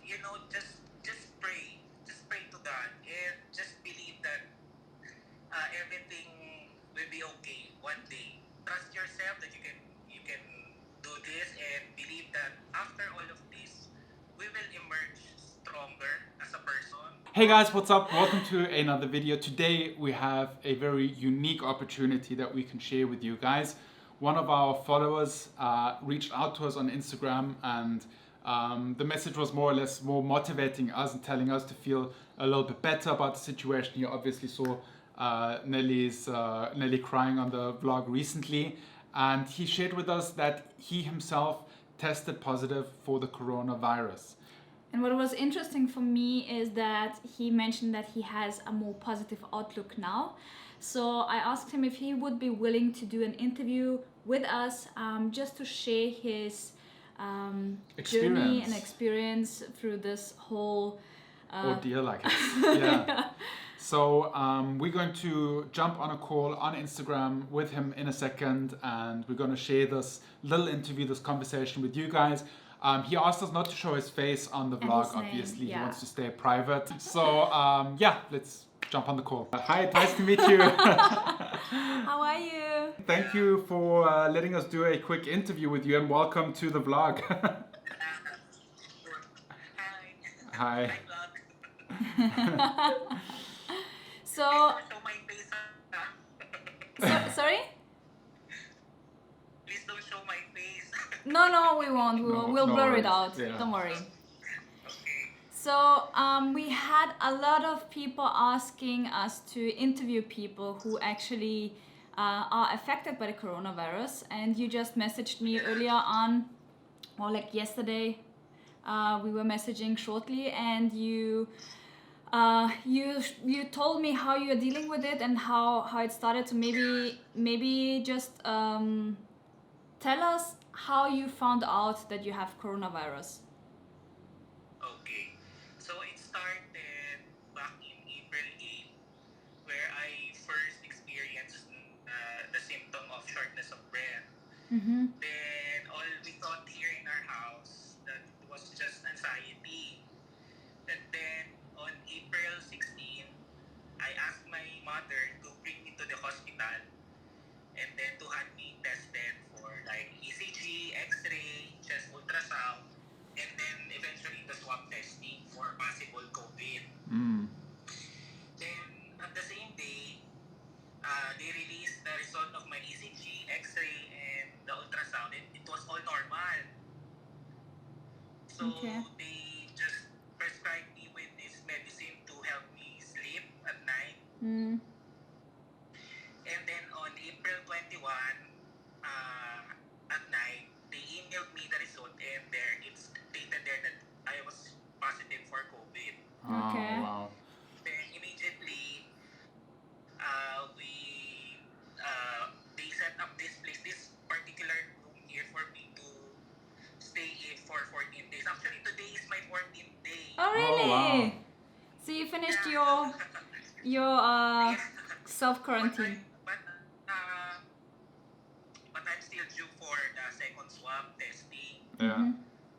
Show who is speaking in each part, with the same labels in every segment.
Speaker 1: just pray to God, and just believe that everything will be okay one day. Trust yourself that you can do this, and believe that after all of this, we will emerge stronger as a person.
Speaker 2: Hey guys, what's up? Welcome to another video. Today we have a very unique opportunity that we can share with you guys. One of our followers reached out to us on Instagram, and the message was more or less more motivating us and telling us to feel a little bit better about the situation. You obviously saw Nelly crying on the vlog recently, and he shared with us that he himself tested positive for the coronavirus.
Speaker 3: And what was interesting for me is that he mentioned that he has a more positive outlook now. So I asked him if he would be willing to do an interview with us, just to share his journey and experience through this whole
Speaker 2: ordeal, I guess. Yeah. So we're going to jump on a call on Instagram with him in a second, and we're going to share this little interview, this conversation with you guys. He asked us not to show his face on the vlog, obviously. Yeah. He wants to stay private. So yeah, let's jump on the call. Hi, nice to meet you.
Speaker 3: How are you?
Speaker 2: Thank you for letting us do a quick interview with you, and welcome to the vlog.
Speaker 1: Hi.
Speaker 3: So, sorry?
Speaker 1: Please don't show my face.
Speaker 3: No, we won't. We'll blur it out.
Speaker 2: Yeah.
Speaker 3: Don't worry.
Speaker 1: Okay.
Speaker 3: So we had a lot of people asking us to interview people who actually are affected by the coronavirus, and you just messaged me earlier on, or like yesterday. We were messaging shortly, and you told me how you're dealing with it and how it started. So maybe just tell us how you found out that you have coronavirus.
Speaker 1: Okay. So it started back in April 8th, where I first experienced the symptom of shortness of breath.
Speaker 3: Mm-hmm.
Speaker 1: Then all we thought here in our house that it was just anxiety. And then on April 16th, I asked my mother to bring me to the hospital, and then to have me tested for like ECG, X-ray, chest ultrasound, and then eventually the swab testing for possible COVID. Then at the same day, they released the result of my ECG, X-ray, and the ultrasound. It was all normal. So they just prescribed me with this medicine to help me sleep at night.
Speaker 3: Mm.
Speaker 1: And then on April 21, at night, they emailed me the result, and there it stated there that I was positive for COVID.
Speaker 3: Okay.
Speaker 2: Oh, wow.
Speaker 1: Then immediately, they set up this place, this particular room here for me to stay in for 14 days. Actually, today is my 14th day.
Speaker 3: Oh really?
Speaker 2: Oh, wow.
Speaker 3: So you finished your self-quarantine.
Speaker 1: But I'm still due for the second swab testing.
Speaker 2: Yeah.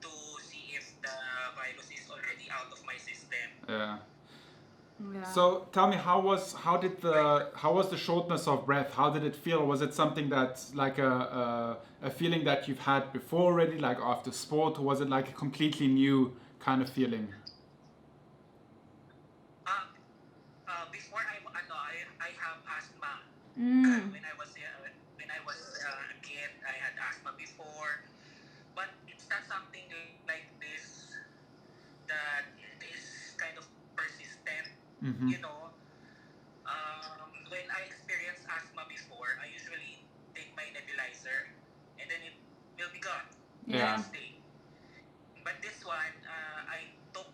Speaker 1: To see if the virus is already out of my system.
Speaker 2: Yeah.
Speaker 3: Yeah.
Speaker 2: So tell me, how was the shortness of breath? How did it feel? Was it something that's like a feeling that you've had before already, like after sport, or was it like a completely new kind of feeling?
Speaker 1: Before I have asthma.
Speaker 3: Mm.
Speaker 1: When I was a kid, I had asthma before, but it's not something like this that is kind of persistent.
Speaker 2: Mm-hmm.
Speaker 1: You know, when I experienced asthma before, I usually take my nebulizer, and then it will be gone the
Speaker 2: Yeah.
Speaker 1: next day. But this one, I took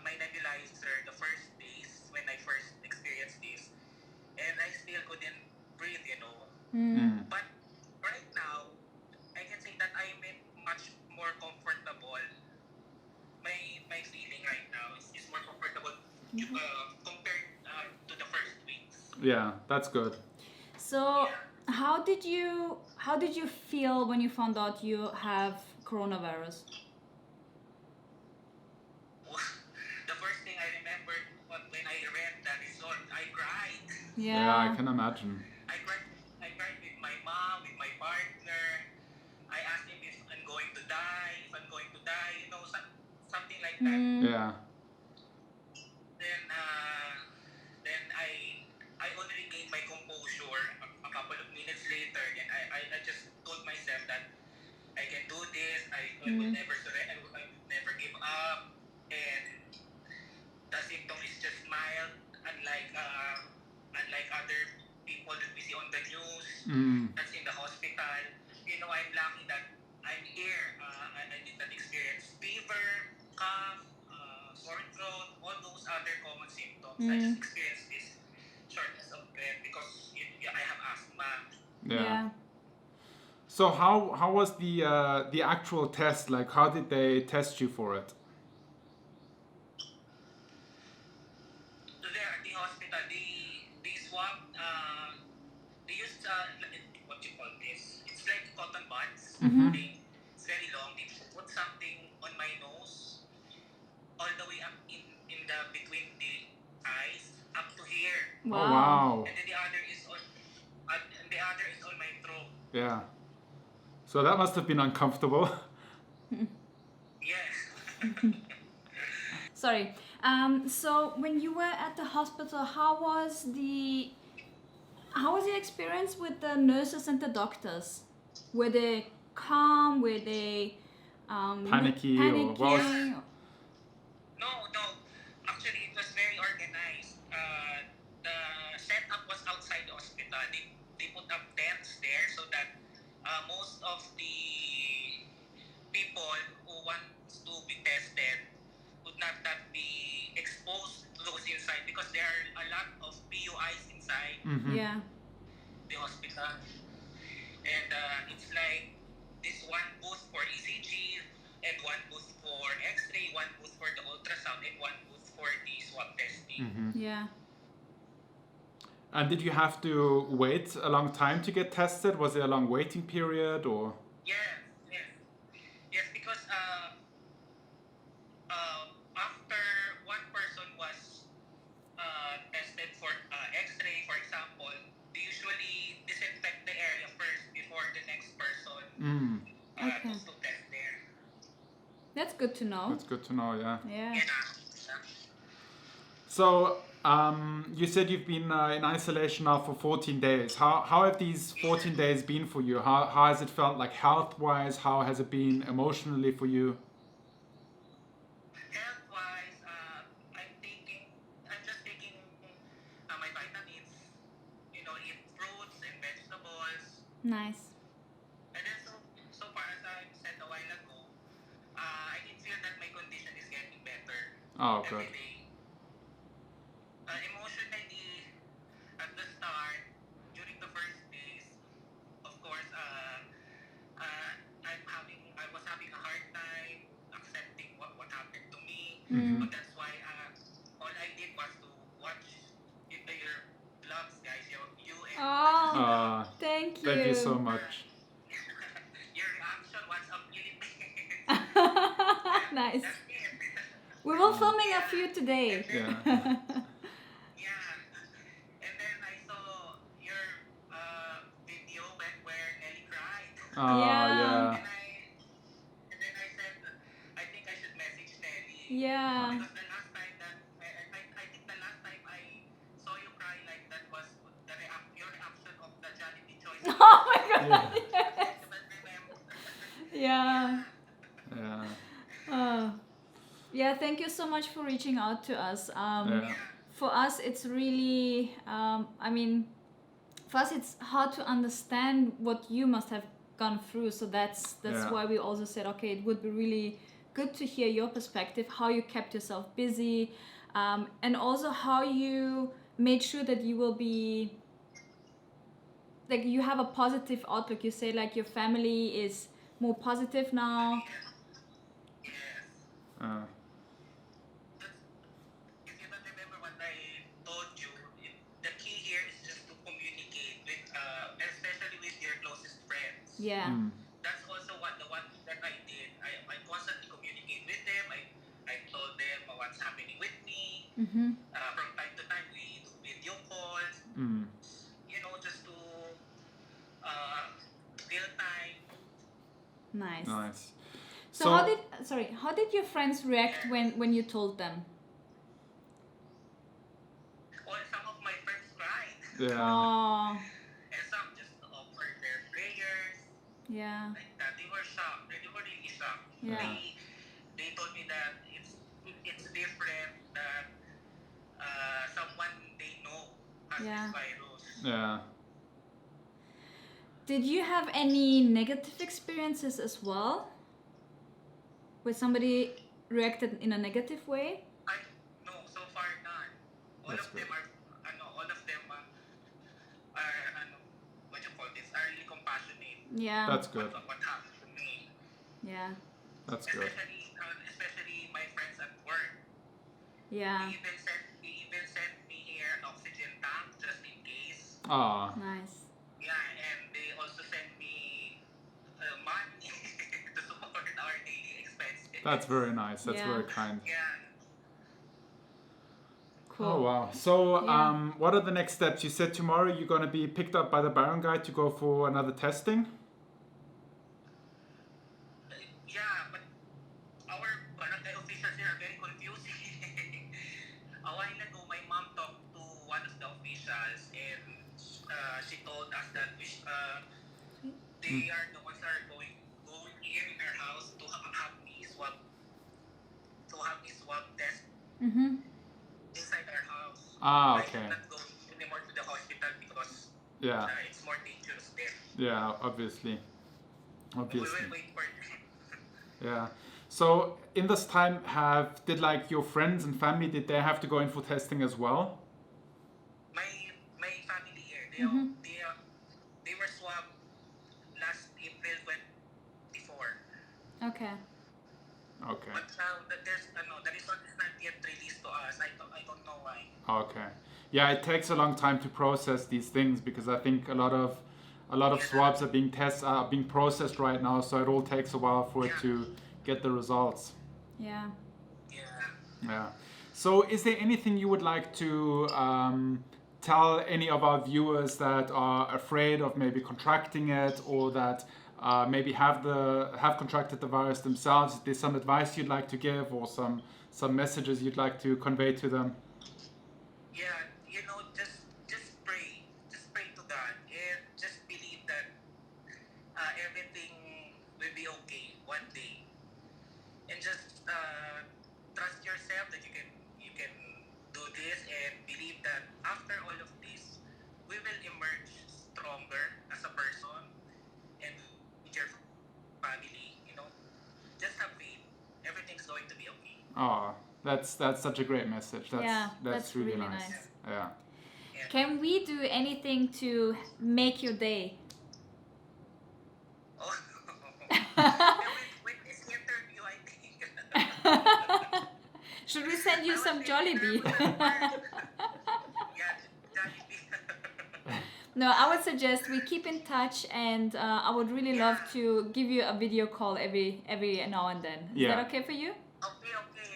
Speaker 1: my nebulizer the first days when I first experienced this, and I still couldn't breathe, you know.
Speaker 2: Mm.
Speaker 1: But right now, I can say that I'm much more comfortable. My feeling right now is more comfortable compared to the first weeks.
Speaker 2: Yeah, that's good.
Speaker 3: So how did you feel when you found out you have coronavirus?
Speaker 2: Yeah, I can imagine.
Speaker 1: I cried with my mom, with my partner. I asked him if I'm going to die, something like that.
Speaker 2: Yeah.
Speaker 1: Then I only gained my composure a couple of minutes later, and I just told myself that I can do this. I would never surrender. I would never give up. And the symptom is just mild, unlike other people that we see on the news. That's in the hospital. I'm lucky that I'm here. I did not experience fever, cough, sore throat, all those other common symptoms. I just experienced this shortness of breath because I have asthma.
Speaker 2: Yeah. So how was the actual test? Like, how did they test you for it?
Speaker 1: There at the hospital, they swab. They used what you call this? It's like cotton buds. It's very long. They put something on my nose, all the way up in the between the eyes, up to here.
Speaker 2: Wow. Oh, wow.
Speaker 1: And then the other is on my throat.
Speaker 2: Yeah. So that must have been uncomfortable.
Speaker 1: Yes.
Speaker 3: Sorry. So when you were at the hospital, how was the experience with the nurses and the doctors? Were they calm? Were they
Speaker 2: Panicky?
Speaker 3: panicking?
Speaker 1: No. Actually, it was very organized. The setup was outside the hospital. They put up tents there so that most of the people who want to be tested would not be exposed to those inside because there are a lot of PUIs inside
Speaker 3: Yeah.
Speaker 1: the hospital. And it's like this one booth for ECG, and one booth for X-ray, one booth for the ultrasound, and one booth for the swab testing.
Speaker 3: Yeah.
Speaker 2: And did you have to wait a long time to get tested? Was there a long waiting period or?
Speaker 1: Yes, because after one person was tested for X-ray, for example, they usually disinfect the area first before the next person goes to test there.
Speaker 3: That's good to know.
Speaker 2: That's good to know, yeah.
Speaker 3: Yeah.
Speaker 2: So, you said you've been in isolation now for 14 days. How have these 14 days been for you? How has it felt, like, health-wise? How has it been emotionally for you?
Speaker 1: Health-wise, I'm just taking my vitamins, eat fruits and vegetables.
Speaker 3: Nice.
Speaker 1: And then so far as I said a while ago, I can feel that my condition is getting better
Speaker 2: Oh,
Speaker 1: every
Speaker 2: good.
Speaker 1: day. Emotionally, at the start, during the first days, of course, I was having a hard time accepting what happened to me. But that's why all I did was to watch your vlogs, guys. You and
Speaker 3: Oh, thank you.
Speaker 2: Thank you so much.
Speaker 1: your reaction was amazing.
Speaker 3: Nice.
Speaker 1: That's it.
Speaker 3: We were filming a few today.
Speaker 2: Yeah.
Speaker 1: Yeah, and then I saw your video where Nelly cried.
Speaker 2: Oh,
Speaker 3: Yeah.
Speaker 2: yeah.
Speaker 1: And then I said, I think I should message Nelly.
Speaker 3: Yeah.
Speaker 1: Because the last time that I think the last time I saw you cry like that was your reaction of the Jollibee choice.
Speaker 3: Oh my god.
Speaker 2: Yeah.
Speaker 3: Yes.
Speaker 1: But remember.
Speaker 3: Yeah.
Speaker 2: Yeah.
Speaker 3: Yeah, thank you so much for reaching out to us.
Speaker 2: Yeah.
Speaker 3: For us, it's really, for us, it's hard to understand what you must have gone through. So that's
Speaker 2: Yeah.
Speaker 3: why we also said, okay, it would be really good to hear your perspective, how you kept yourself busy, and also how you made sure that you will be, like, you have a positive outlook. You say, like, your family is more positive now.
Speaker 2: Uh,
Speaker 1: If you don't remember what I told you, the key here is just to communicate with, especially with your closest friends.
Speaker 3: Yeah.
Speaker 1: That's also the one thing that I did. I constantly communicate with them. I told them what's happening with me. From time to time, we do video calls.
Speaker 3: Nice.
Speaker 2: Nice.
Speaker 3: So how did your friends react when you told them?
Speaker 1: Well, some of my friends cried.
Speaker 2: Yeah.
Speaker 3: Oh,
Speaker 1: And some just offered their prayers.
Speaker 3: yeah.
Speaker 1: Like that. They were shocked. They were really shocked.
Speaker 3: Yeah.
Speaker 1: They told me that it's different that someone they know has
Speaker 3: Yeah.
Speaker 1: this virus.
Speaker 2: Yeah.
Speaker 3: Did you have any negative experiences as well? Where somebody reacted in a negative way?
Speaker 1: No, so far none. All
Speaker 2: That's
Speaker 1: of them are what you call this, are really compassionate.
Speaker 3: Yeah.
Speaker 2: That's good.
Speaker 1: What happened to me.
Speaker 3: Yeah.
Speaker 2: That's good.
Speaker 1: Especially my friends at work.
Speaker 3: Yeah.
Speaker 1: They even sent me here an oxygen tank just in case.
Speaker 2: Ah.
Speaker 3: Nice.
Speaker 1: Yeah, and they also sent me money to support our daily expenses.
Speaker 2: That's very nice. That's
Speaker 3: Yeah.
Speaker 2: very kind.
Speaker 1: Yeah.
Speaker 3: Cool.
Speaker 2: Oh wow. So
Speaker 3: Yeah.
Speaker 2: what are the next steps? You said tomorrow you're going to be picked up by the Baron guy to go for another testing.
Speaker 1: Yeah, but our barangay officials here are very confusing. A while ago, my mom talked to one of the officials, and she told us that they are the ones that are going here in our house to have me swab test
Speaker 3: Mm-hmm.
Speaker 1: inside our house.
Speaker 2: Ah,
Speaker 1: I
Speaker 2: okay.
Speaker 1: should not go anymore to the hospital because
Speaker 2: Yeah.
Speaker 1: it's more dangerous there.
Speaker 2: Yeah, obviously.
Speaker 1: We
Speaker 2: Obviously.
Speaker 1: will wait for it.
Speaker 2: Yeah. So in this time did like your friends and family, did they have to go in for testing as well?
Speaker 1: My family here,
Speaker 3: Mhm.
Speaker 1: they were swabbed last April 24.
Speaker 3: Okay.
Speaker 2: Okay.
Speaker 1: But the result is not yet released to us. I don't know why.
Speaker 2: Okay. Yeah, it takes a long time to process these things because I think a lot of swabs are being processed right now, so it all takes a while for it to get the results.
Speaker 3: Yeah.
Speaker 1: Yeah.
Speaker 2: Yeah. So is there anything you would like to tell any of our viewers that are afraid of maybe contracting it or that maybe have contracted the virus themselves? Is there some advice you'd like to give or some messages you'd like to convey to them?
Speaker 1: Yeah, just pray. Just pray to God. And just believe that everything will be okay one day. And just trust yourself that you can do this and believe that after all of this, we will emerge stronger as a person and with your family, Just have faith. Everything's going to be okay.
Speaker 2: Oh, that's such a great message. That's really nice. Yeah.
Speaker 3: Can we do anything to make your day?
Speaker 1: Oh. with this interview, I think.
Speaker 3: Should we send you some Jollibee?
Speaker 1: Yeah, Jollibee.
Speaker 3: No, I would suggest we keep in touch, and I would really love to give you a video call every now and then. Is that okay for you?
Speaker 1: Okay,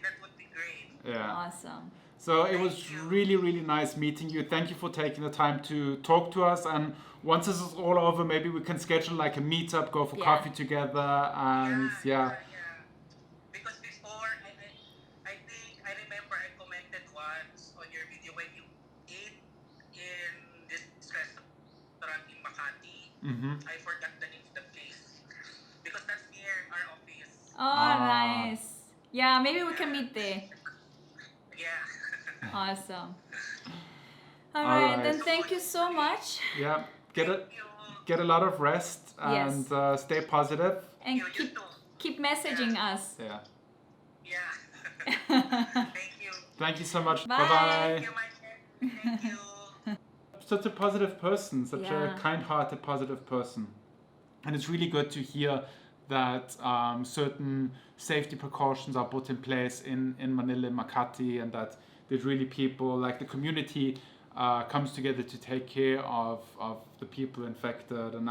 Speaker 1: that would be great.
Speaker 2: Yeah.
Speaker 3: Awesome.
Speaker 2: So it was really, really nice meeting you. Thank you for taking the time to talk to us. And once this is all over, maybe we can schedule like a meetup, go for coffee together, and
Speaker 1: Because before, I think I remember I commented once on your video when you ate in this restaurant in Makati.
Speaker 2: Mm-hmm.
Speaker 1: I forgot the name of the place because that's near our office.
Speaker 3: Oh, nice. Yeah, maybe we can meet there.
Speaker 1: Yeah.
Speaker 3: Awesome. All right, then thank you so much.
Speaker 2: Yeah, get a lot of rest and stay positive.
Speaker 3: And keep messaging us.
Speaker 2: Yeah.
Speaker 1: Yeah. Thank you.
Speaker 2: Thank you so much.
Speaker 3: Bye.
Speaker 2: Bye-bye.
Speaker 1: Thank you, Mike. Thank you.
Speaker 2: Such a positive person, such a kind-hearted, positive person. And it's really good to hear that certain safety precautions are put in place in Manila, Makati, and that there's really people, like the community comes together to take care of the people infected. And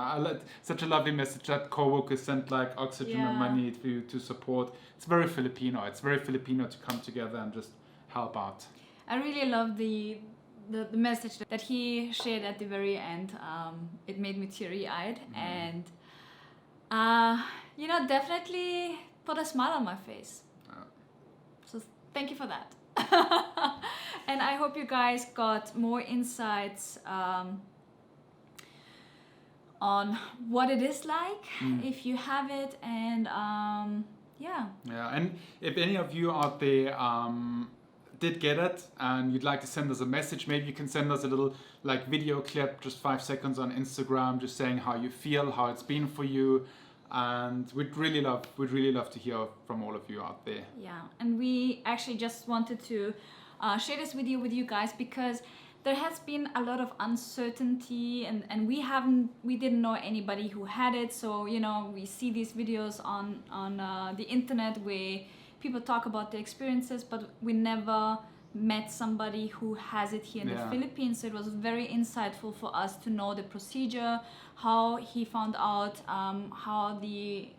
Speaker 2: such a lovely message that co-workers sent like oxygen and money for you to support. It's very Filipino. It's very Filipino to come together and just help out.
Speaker 3: I really love the message that he shared at the very end. It made me teary-eyed, and you know, definitely put a smile on my face. So thank you for that. And I hope you guys got more insights on what it is like if you have it, and yeah.
Speaker 2: Yeah, and if any of you out there did get it and you'd like to send us a message, maybe you can send us a little like video clip, just 5 seconds on Instagram, just saying how you feel, how it's been for you, and we'd really love to hear from all of you out there.
Speaker 3: Yeah, and we actually just wanted to share this video with you guys because there has been a lot of uncertainty, and we didn't know anybody who had it. So, you know, we see these videos on the internet where people talk about their experiences, but we never met somebody who has it here in the Philippines. So it was very insightful for us to know the procedure, how he found out, how the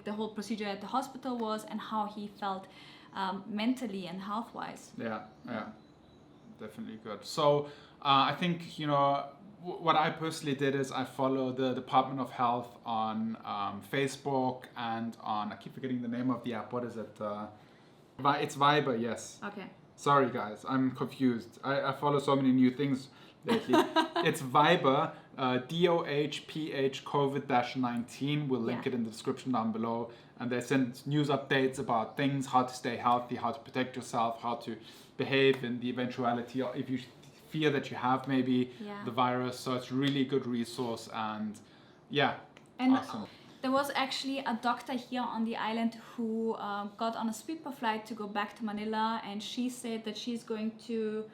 Speaker 3: whole procedure at the hospital was, and how he felt mentally and health-wise.
Speaker 2: Yeah, definitely good. So I think, you know, what I personally did is I follow the Department of Health on Facebook and on, I keep forgetting the name of the app. What is it? It's Viber, yes.
Speaker 3: Okay.
Speaker 2: Sorry guys, I'm confused. I follow so many new things lately. It's Viber, DOHPH COVID-19. We'll link it in the description down below. And they send news updates about things, how to stay healthy, how to protect yourself, how to behave in the eventuality, or if you fear that you have maybe the virus. So it's really good resource, and awesome.
Speaker 3: There was actually a doctor here on the island who got on a sweeper flight to go back to Manila, and she said that she's going to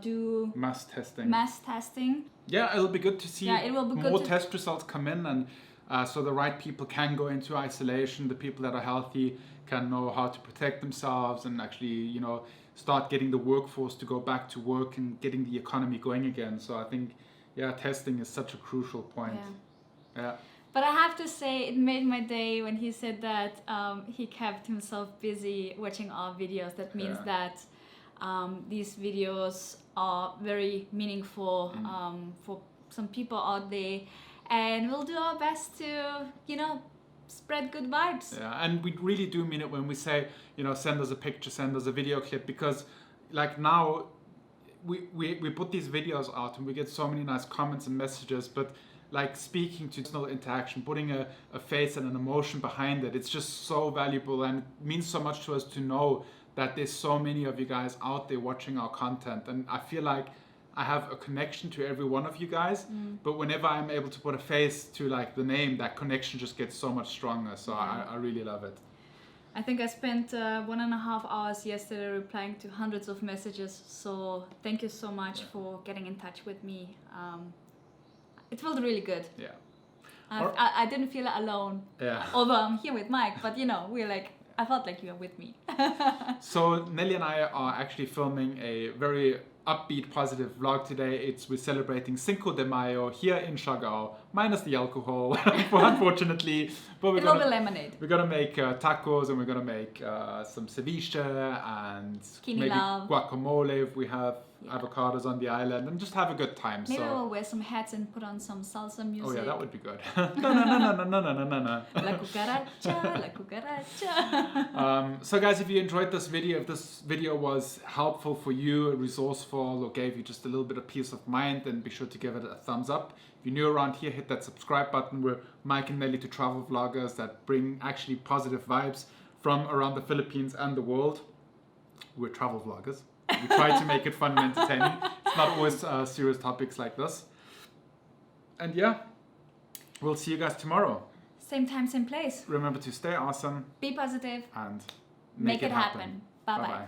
Speaker 3: do
Speaker 2: mass testing. Yeah, it'll be good to see more test results come in, and so the right people can go into isolation. The people that are healthy can know how to protect themselves and actually, you know, start getting the workforce to go back to work and getting the economy going again. So I think, testing is such a crucial point. Yeah.
Speaker 3: But I have to say, it made my day when he said that he kept himself busy watching our videos. That means that these videos are very meaningful for some people out there. And we'll do our best to, you know, spread good vibes.
Speaker 2: Yeah, and we really do mean it when we say, you know, send us a picture, send us a video clip, because like now we put these videos out and we get so many nice comments and messages, but like speaking to personal interaction, putting a face and an emotion behind it, it's just so valuable, and it means so much to us to know that there's so many of you guys out there watching our content. And I feel like I have a connection to every one of you guys, but whenever I'm able to put a face to like the name, that connection just gets so much stronger. So I really love it.
Speaker 3: I think I spent 1.5 hours yesterday replying to hundreds of messages. So thank you so much for getting in touch with me. It felt really good.
Speaker 2: Yeah.
Speaker 3: I didn't feel alone.
Speaker 2: Yeah.
Speaker 3: Although I'm here with Mike, but you know, I felt like you were with me.
Speaker 2: So Nelly and I are actually filming a very upbeat, positive vlog today. We're celebrating Cinco de Mayo here in Siargao, minus the alcohol, unfortunately. But we're gonna
Speaker 3: lemonade.
Speaker 2: We're gonna make tacos, and we're gonna make some ceviche and maybe guacamole if we have avocados on the island, and just have a good time.
Speaker 3: Maybe we'll wear some hats and put on some salsa music.
Speaker 2: Oh yeah, that would be good.
Speaker 3: No. La cucaracha, la cucaracha.
Speaker 2: So guys, if you enjoyed this video, if this video was helpful for you, resourceful, or gave you just a little bit of peace of mind, then be sure to give it a thumbs up. If you're new around here, hit that subscribe button. We're Mike and Nelly, 2 travel vloggers that bring actually positive vibes from around the Philippines and the world. We're travel vloggers. We try to make it fun and entertaining. It's not always serious topics like this. And we'll see you guys tomorrow.
Speaker 3: Same time, same place.
Speaker 2: Remember to stay awesome.
Speaker 3: Be positive.
Speaker 2: And
Speaker 3: make it happen. Bye-bye.